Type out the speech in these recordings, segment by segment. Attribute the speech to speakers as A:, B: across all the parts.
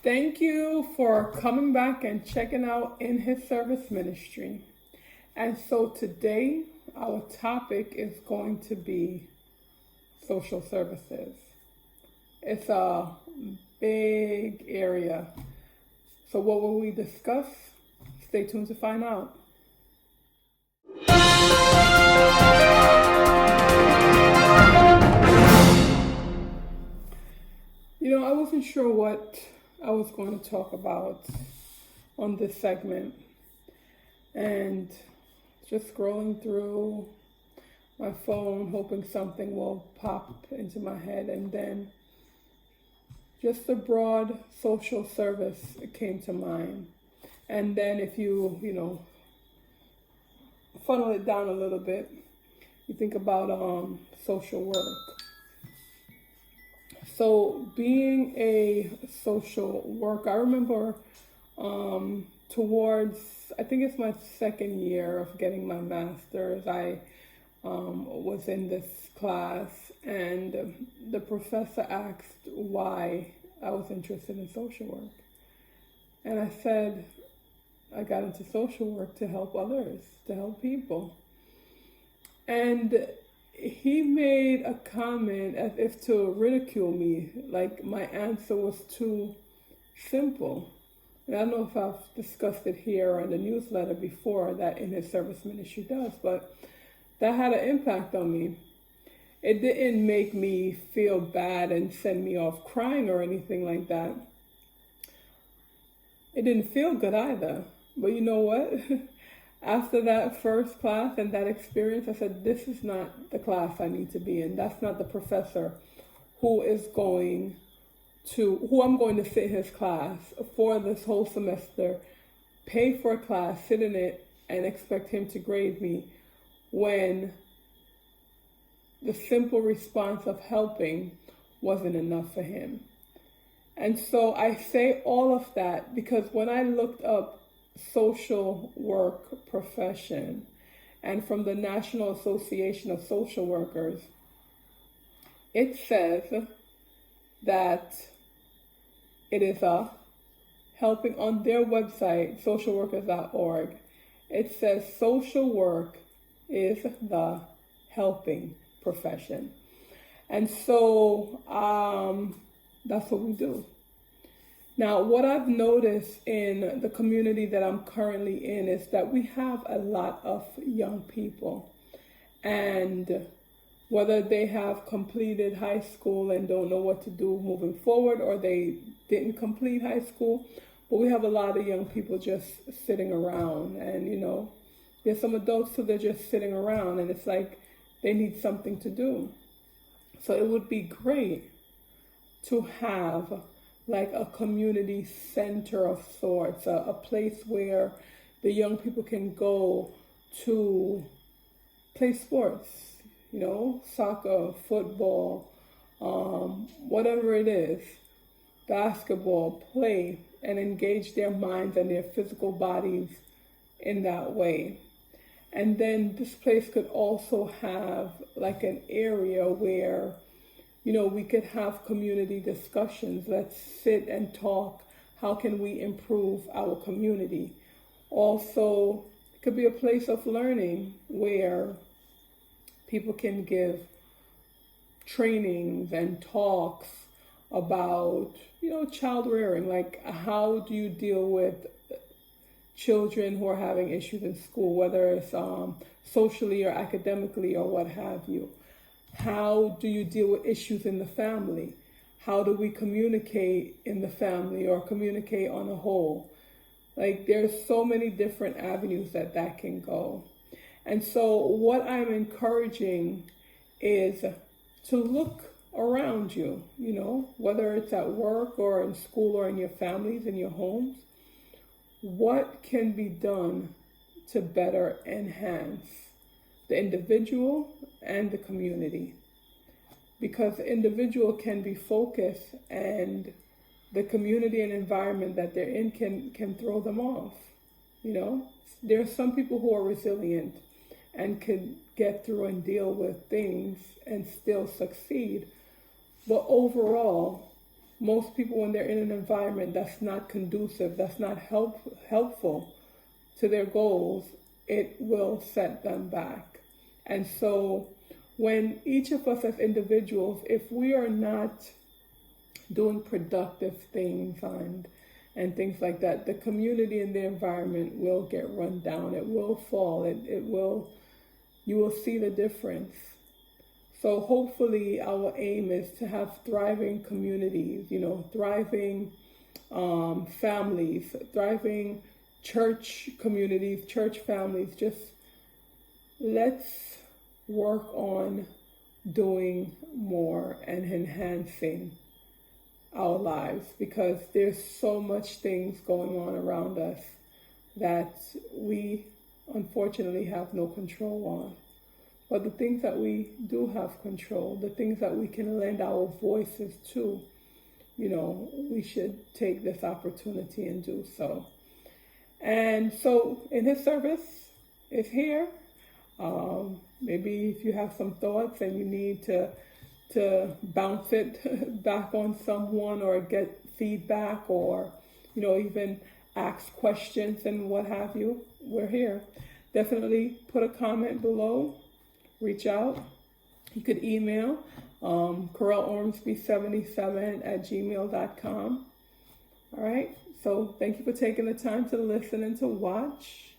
A: Thank you for coming back and checking out In His Service Ministry. And so today, our topic is going to be social services. It's a big area. So what will we discuss? Stay tuned to find out. I wasn't sure what I was going to talk about on this segment, and just scrolling through my phone, hoping something will pop into my head, and then just the broad social service came to mind. And then if you funnel it down a little bit, you think about social work. So being a social worker, I remember towards, I think it's my second year of getting my master's, I was in this class, and the professor asked why I was interested in social work. And I said, I got into social work to help others, to help people. And he made a comment as if to ridicule me, like my answer was too simple. And I don't know if I've discussed it here or in the newsletter before that In His Service Ministry does, but that had an impact on me. It didn't make me feel bad and send me off crying or anything like that. It didn't feel good either. But you know what? After that first class and that experience, I said, this is not the class I need to be in. That's not the professor who I'm going to sit in his class for this whole semester, pay for a class, sit in it, and expect him to grade me when the simple response of helping wasn't enough for him. And so I say all of that because when I looked up social work profession, and from the National Association of Social Workers, it says that it is helping on their website, socialworkers.org. It says social work is the helping profession. And so that's what we do. Now, what I've noticed in the community that I'm currently in is that we have a lot of young people, and whether they have completed high school and don't know what to do moving forward, or they didn't complete high school, but we have a lot of young people just sitting around, and there's some adults who they're just sitting around, and it's like they need something to do. So it would be great to have like a community center of sorts, a place where the young people can go to play sports, soccer, football, whatever it is, basketball, play, and engage their minds and their physical bodies in that way. And then this place could also have like an area where we could have community discussions. Let's sit and talk. How can we improve our community? Also, it could be a place of learning where people can give trainings and talks about, child rearing. Like, how do you deal with children who are having issues in school, whether it's socially or academically or what have you? How do you deal with issues in the family? How do we communicate in the family or communicate on a whole? Like, there's so many different avenues that can go. And so what I'm encouraging is to look around you, whether it's at work or in school or in your families, in your homes. What can be done to better enhance the individual and the community? Because the individual can be focused and the community and environment that they're in can throw them off. There are some people who are resilient and can get through and deal with things and still succeed. But overall, most people, when they're in an environment that's not conducive, that's not helpful to their goals, it will set them back. And so when each of us as individuals, if we are not doing productive things and things like that, the community and the environment will get run down. It will fall. You will see the difference. So hopefully our aim is to have thriving communities, thriving families, thriving church communities, church families. Just let's work on doing more and enhancing our lives, because there's so much things going on around us that we unfortunately have no control on. But the things that we do have control, the things that we can lend our voices to, we should take this opportunity and do so. And so in his service is here. Maybe if you have some thoughts and you need to bounce it back on someone, or get feedback, or even ask questions and what have you, we're here. Definitely put a comment below, reach out. You could email CorelOrmsby77@gmail.com. All right, so thank you for taking the time to listen and to watch.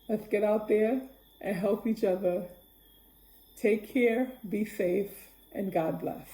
A: Let's get out there and help each other. Take care, be safe, and God bless.